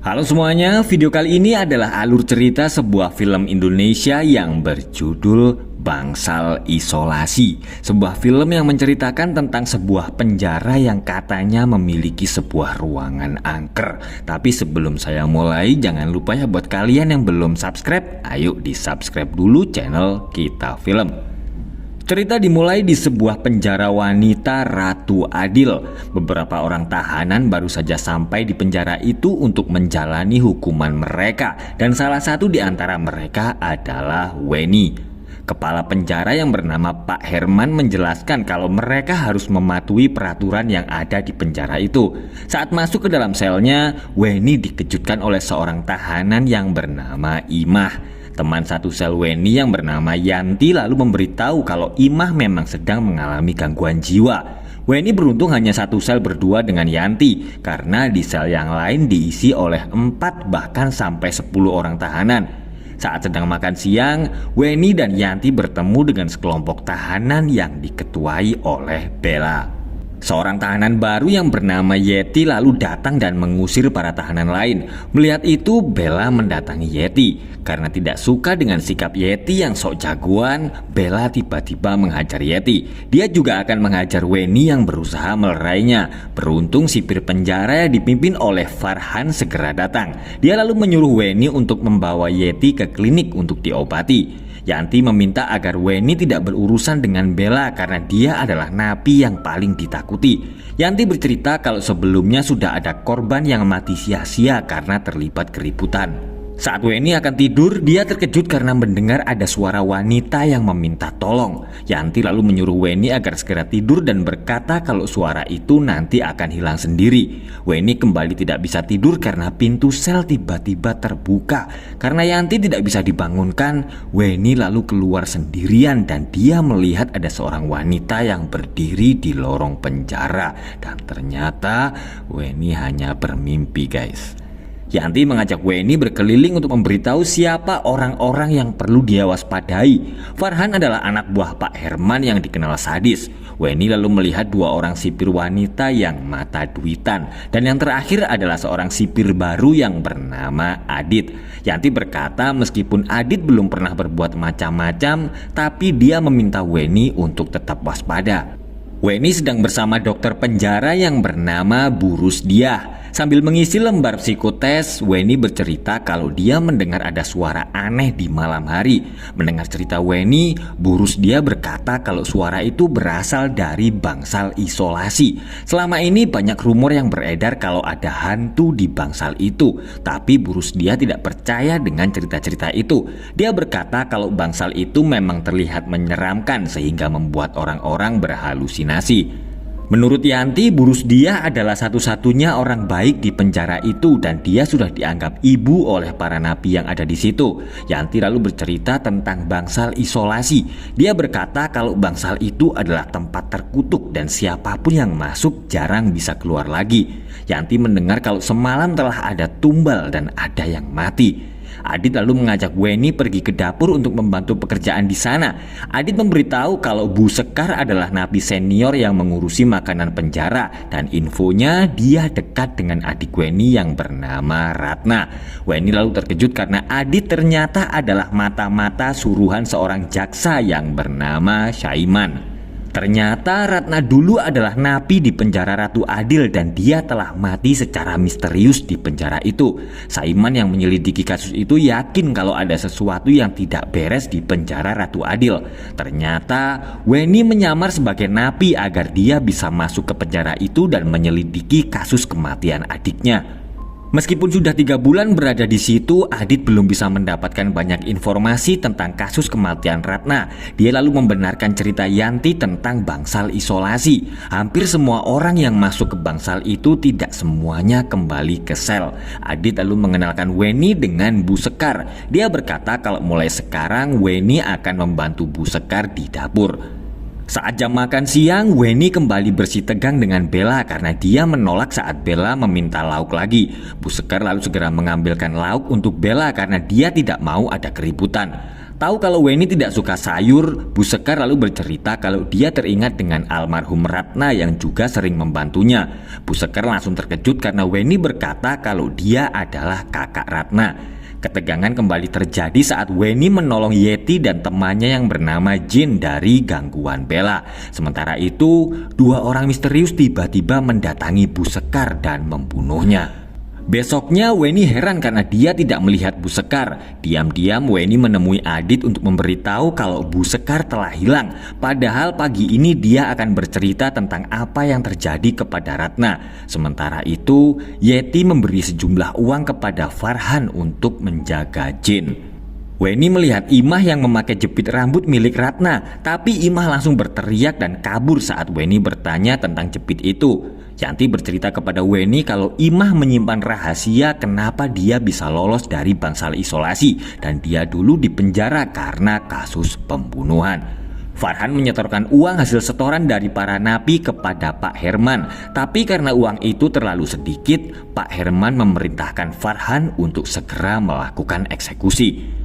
Halo semuanya, video kali ini adalah alur cerita sebuah film Indonesia yang berjudul Bangsal Isolasi. Sebuah film yang menceritakan tentang sebuah penjara yang katanya memiliki sebuah ruangan angker. Tapi sebelum saya mulai, jangan lupa ya buat kalian yang belum subscribe, ayo di subscribe dulu channel Kita Film. Cerita dimulai di sebuah penjara wanita Ratu Adil. Beberapa orang tahanan baru saja sampai di penjara itu untuk menjalani hukuman mereka, dan salah satu di antara mereka adalah Weni. Kepala penjara yang bernama Pak Herman menjelaskan kalau mereka harus mematuhi peraturan yang ada di penjara itu. Saat masuk ke dalam selnya, Weni dikejutkan oleh seorang tahanan yang bernama Imah. Teman satu sel Weni yang bernama Yanti lalu memberitahu kalau Imah memang sedang mengalami gangguan jiwa. Weni beruntung hanya satu sel berdua dengan Yanti, karena di sel yang lain diisi oleh 4 bahkan sampai 10 orang tahanan. Saat sedang makan siang, Weni dan Yanti bertemu dengan sekelompok tahanan yang diketuai oleh Bella. Seorang tahanan baru yang bernama Yeti lalu datang dan mengusir para tahanan lain. Melihat itu, Bella mendatangi Yeti. Karena tidak suka dengan sikap Yeti yang sok jagoan, Bella tiba-tiba menghajar Yeti. Dia juga akan menghajar Weni yang berusaha melerainya. Beruntung sipir penjara yang dipimpin oleh Farhan segera datang. Dia lalu menyuruh Weni untuk membawa Yeti ke klinik untuk diobati. Yanti meminta agar Weni tidak berurusan dengan Bella karena dia adalah napi yang paling ditakuti. Yanti bercerita kalau sebelumnya sudah ada korban yang mati sia-sia karena terlibat keributan. Saat Weni akan tidur, dia terkejut karena mendengar ada suara wanita yang meminta tolong. Yanti lalu menyuruh Weni agar segera tidur dan berkata kalau suara itu nanti akan hilang sendiri. Weni kembali tidak bisa tidur karena pintu sel tiba-tiba terbuka. Karena Yanti tidak bisa dibangunkan, Weni lalu keluar sendirian dan dia melihat ada seorang wanita yang berdiri di lorong penjara. Dan ternyata Weni hanya bermimpi, guys. Yanti mengajak Weni berkeliling untuk memberitahu siapa orang-orang yang perlu dia waspadai. Farhan adalah anak buah Pak Herman yang dikenal sadis. Weni lalu melihat 2 orang sipir wanita yang mata duitan. Dan yang terakhir adalah seorang sipir baru yang bernama Adit. Yanti berkata meskipun Adit belum pernah berbuat macam-macam, tapi dia meminta Weni untuk tetap waspada. Weni sedang bersama dokter penjara yang bernama Bu Rusdiah. Sambil mengisi lembar psikotes, Weni bercerita kalau dia mendengar ada suara aneh di malam hari. Mendengar cerita Weni, Bu Rusdiah berkata kalau suara itu berasal dari bangsal isolasi. Selama ini banyak rumor yang beredar kalau ada hantu di bangsal itu, tapi Bu Rusdiah tidak percaya dengan cerita-cerita itu. Dia berkata kalau bangsal itu memang terlihat menyeramkan sehingga membuat orang-orang berhalusinasi. Menurut Yanti, Bu Rusdiah adalah satu-satunya orang baik di penjara itu dan dia sudah dianggap ibu oleh para napi yang ada di situ. Yanti lalu bercerita tentang bangsal isolasi. Dia berkata kalau bangsal itu adalah tempat terkutuk dan siapapun yang masuk jarang bisa keluar lagi. Yanti mendengar kalau semalam telah ada tumbal dan ada yang mati. Adit lalu mengajak Weni pergi ke dapur untuk membantu pekerjaan di sana. Adit memberitahu kalau Bu Sekar adalah napi senior yang mengurusi makanan penjara dan infonya dia dekat dengan adik Weni yang bernama Ratna. Weni lalu terkejut karena Adit ternyata adalah mata-mata suruhan seorang jaksa yang bernama Syaiman. Ternyata Ratna dulu adalah napi di penjara Ratu Adil dan dia telah mati secara misterius di penjara itu. Saiman yang menyelidiki kasus itu yakin kalau ada sesuatu yang tidak beres di penjara Ratu Adil. Ternyata Weni menyamar sebagai napi agar dia bisa masuk ke penjara itu dan menyelidiki kasus kematian adiknya. Meskipun sudah 3 bulan berada di situ, Adit belum bisa mendapatkan banyak informasi tentang kasus kematian Ratna. Dia lalu membenarkan cerita Yanti tentang bangsal isolasi. Hampir semua orang yang masuk ke bangsal itu tidak semuanya kembali ke sel. Adit lalu mengenalkan Weni dengan Bu Sekar. Dia berkata kalau mulai sekarang Weni akan membantu Bu Sekar di dapur. Saat jam makan siang, Weni kembali bersih tegang dengan Bella karena dia menolak saat Bella meminta lauk lagi. Bu Sekar lalu segera mengambilkan lauk untuk Bella karena dia tidak mau ada keributan. Tahu kalau Weni tidak suka sayur, Bu Sekar lalu bercerita kalau dia teringat dengan almarhum Ratna yang juga sering membantunya. Bu Sekar langsung terkejut karena Weni berkata kalau dia adalah kakak Ratna. Ketegangan kembali terjadi saat Weni menolong Yeti dan temannya yang bernama Jin dari gangguan Bella. Sementara itu, dua orang misterius tiba-tiba mendatangi Bu Sekar dan membunuhnya. Besoknya Weni heran karena dia tidak melihat Bu Sekar. Diam-diam Weni menemui Adit untuk memberitahu kalau Bu Sekar telah hilang. Padahal pagi ini dia akan bercerita tentang apa yang terjadi kepada Ratna. Sementara itu Yeti memberi sejumlah uang kepada Farhan untuk menjaga Jin. Weni melihat Imah yang memakai jepit rambut milik Ratna, tapi Imah langsung berteriak dan kabur saat Weni bertanya tentang jepit itu. Yanti bercerita kepada Weni kalau Imah menyimpan rahasia kenapa dia bisa lolos dari bangsal isolasi dan dia dulu dipenjara karena kasus pembunuhan. Farhan menyetorkan uang hasil setoran dari para napi kepada Pak Herman, tapi karena uang itu terlalu sedikit, Pak Herman memerintahkan Farhan untuk segera melakukan eksekusi.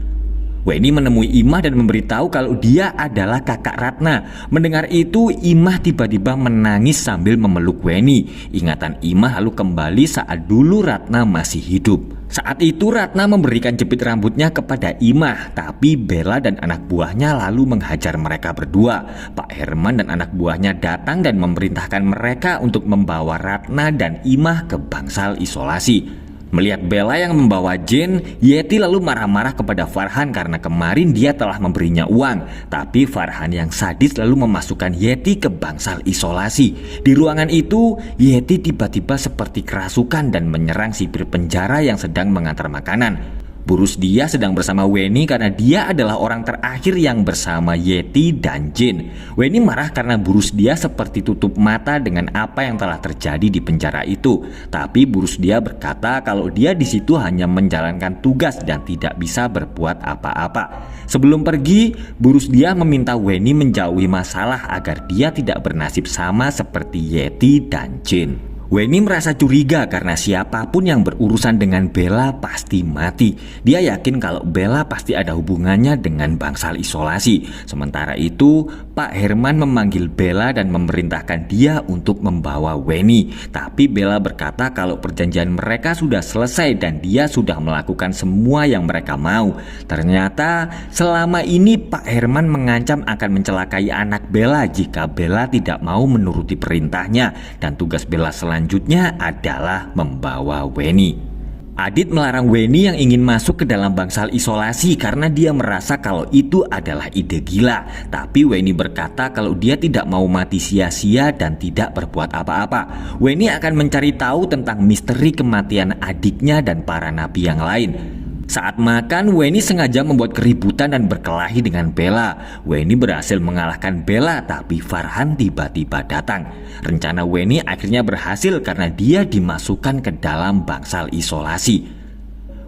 Weni menemui Imah dan memberitahu kalau dia adalah kakak Ratna. Mendengar itu, Imah tiba-tiba menangis sambil memeluk Weni. Ingatan Imah lalu kembali saat dulu Ratna masih hidup. Saat itu Ratna memberikan jepit rambutnya kepada Imah, tapi Bella dan anak buahnya lalu menghajar mereka berdua. Pak Herman dan anak buahnya datang dan memerintahkan mereka untuk membawa Ratna dan Imah ke bangsal isolasi. Melihat Bella yang membawa Jin, Yeti lalu marah-marah kepada Farhan karena kemarin dia telah memberinya uang. Tapi Farhan yang sadis lalu memasukkan Yeti ke bangsal isolasi. Di ruangan itu, Yeti tiba-tiba seperti kerasukan dan menyerang sipir penjara yang sedang mengantar makanan. Bu Rusdiah sedang bersama Weni karena dia adalah orang terakhir yang bersama Yeti dan Jin. Weni marah karena Bu Rusdiah seperti tutup mata dengan apa yang telah terjadi di penjara itu. Tapi Bu Rusdiah berkata kalau dia di situ hanya menjalankan tugas dan tidak bisa berbuat apa-apa. Sebelum pergi, Bu Rusdiah meminta Weni menjauhi masalah agar dia tidak bernasib sama seperti Yeti dan Jin. Weni merasa curiga karena siapapun yang berurusan dengan Bella pasti mati. Dia yakin kalau Bella pasti ada hubungannya dengan bangsal isolasi. Sementara itu, Pak Herman memanggil Bella dan memerintahkan dia untuk membawa Weni. Tapi Bella berkata kalau perjanjian mereka sudah selesai dan dia sudah melakukan semua yang mereka mau. Ternyata selama ini Pak Herman mengancam akan mencelakai anak Bella jika Bella tidak mau menuruti perintahnya, dan tugas Bella selanjutnya adalah membawa Weni. Adit melarang Weni yang ingin masuk ke dalam bangsal isolasi karena dia merasa kalau itu adalah ide gila. Tapi Weni berkata kalau dia tidak mau mati sia-sia dan tidak berbuat apa-apa. Weni akan mencari tahu tentang misteri kematian adiknya dan para napi yang lain. Saat makan, Weni sengaja membuat keributan dan berkelahi dengan Bella. Weni berhasil mengalahkan Bella, tapi Farhan tiba-tiba datang. Rencana Weni akhirnya berhasil karena dia dimasukkan ke dalam bangsal isolasi.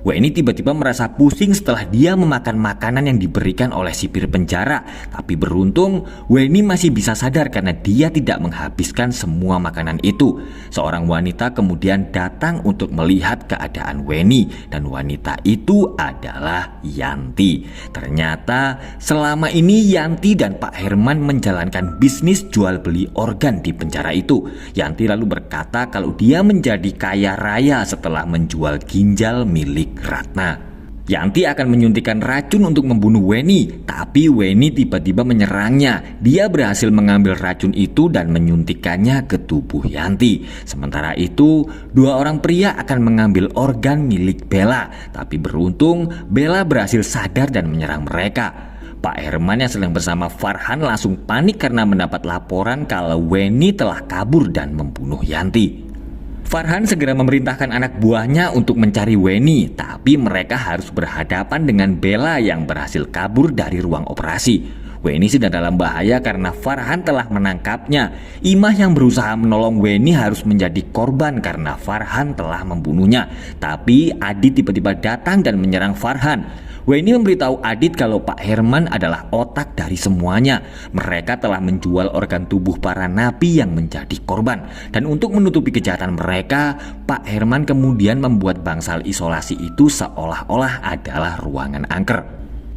Weni tiba-tiba merasa pusing setelah dia memakan makanan yang diberikan oleh sipir penjara. Tapi beruntung, Weni masih bisa sadar karena dia tidak menghabiskan semua makanan itu. Seorang wanita kemudian datang untuk melihat keadaan Weni, dan wanita itu adalah Yanti. Ternyata selama ini Yanti dan Pak Herman menjalankan bisnis jual beli organ di penjara itu. Yanti lalu berkata kalau dia menjadi kaya raya setelah menjual ginjal milik Ratna. Yanti akan menyuntikkan racun untuk membunuh Weni, tapi Weni tiba-tiba menyerangnya. Dia berhasil mengambil racun itu dan menyuntikkannya ke tubuh Yanti. Sementara itu, dua orang pria akan mengambil organ milik Bella, tapi beruntung Bella berhasil sadar dan menyerang mereka. Pak Herman yang sedang bersama Farhan langsung panik karena mendapat laporan kalau Weni telah kabur dan membunuh Yanti. Farhan segera memerintahkan anak buahnya untuk mencari Weni, tapi mereka harus berhadapan dengan Bella yang berhasil kabur dari ruang operasi. Weni sedang dalam bahaya karena Farhan telah menangkapnya. Imah yang berusaha menolong Weni harus menjadi korban karena Farhan telah membunuhnya. Tapi Adit tiba-tiba datang dan menyerang Farhan. Weni memberitahu Adit kalau Pak Herman adalah otak dari semuanya. Mereka telah menjual organ tubuh para napi yang menjadi korban. Dan untuk menutupi kejahatan mereka, Pak Herman kemudian membuat bangsal isolasi itu seolah-olah adalah ruangan angker.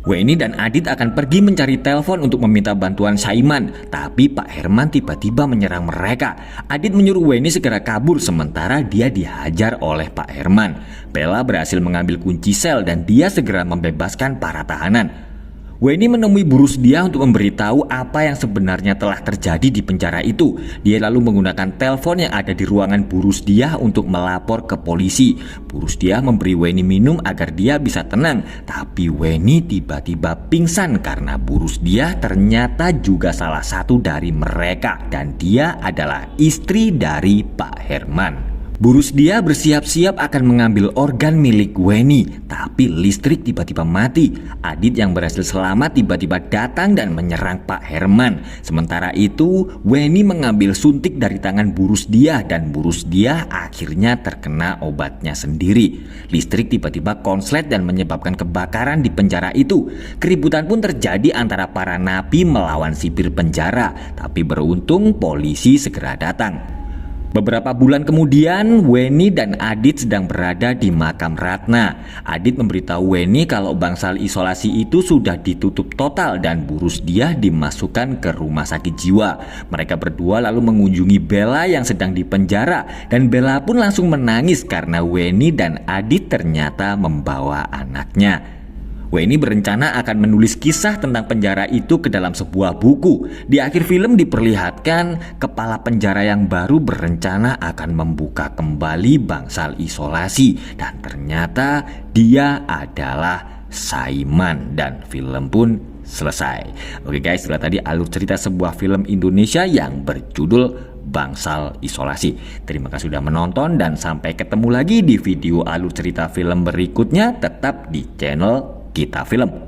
Weni dan Adit akan pergi mencari telepon untuk meminta bantuan Saiman, tapi Pak Herman tiba-tiba menyerang mereka. Adit menyuruh Weni segera kabur sementara dia dihajar oleh Pak Herman. Bella berhasil mengambil kunci sel dan dia segera membebaskan para tahanan. Weni menemui Bu Rusdiah untuk memberitahu apa yang sebenarnya telah terjadi di penjara itu. Dia lalu menggunakan telepon yang ada di ruangan Bu Rusdiah untuk melapor ke polisi. Bu Rusdiah memberi Weni minum agar dia bisa tenang, tapi Weni tiba-tiba pingsan karena Bu Rusdiah ternyata juga salah satu dari mereka dan dia adalah istri dari Pak Herman. Bu Rusdiah bersiap-siap akan mengambil organ milik Weni, tapi listrik tiba-tiba mati. Adit yang berhasil selamat tiba-tiba datang dan menyerang Pak Herman. Sementara itu, Weni mengambil suntik dari tangan Bu Rusdiah dan Bu Rusdiah akhirnya terkena obatnya sendiri. Listrik tiba-tiba konslet dan menyebabkan kebakaran di penjara itu. Keributan pun terjadi antara para napi melawan sipir penjara, tapi beruntung polisi segera datang. Beberapa bulan kemudian, Weni dan Adit sedang berada di makam Ratna. Adit memberitahu Weni kalau bangsal isolasi itu sudah ditutup total dan Bu Rusdiah dimasukkan ke rumah sakit jiwa. Mereka berdua lalu mengunjungi Bella yang sedang dipenjara dan Bella pun langsung menangis karena Weni dan Adit ternyata membawa anaknya. Weni berencana akan menulis kisah tentang penjara itu ke dalam sebuah buku. Di akhir film diperlihatkan kepala penjara yang baru berencana akan membuka kembali bangsal isolasi dan ternyata dia adalah Saiman dan film pun selesai. Oke guys, itulah tadi alur cerita sebuah film Indonesia yang berjudul Bangsal Isolasi. Terima kasih sudah menonton dan sampai ketemu lagi di video alur cerita film berikutnya. Tetap di channel Kita Film.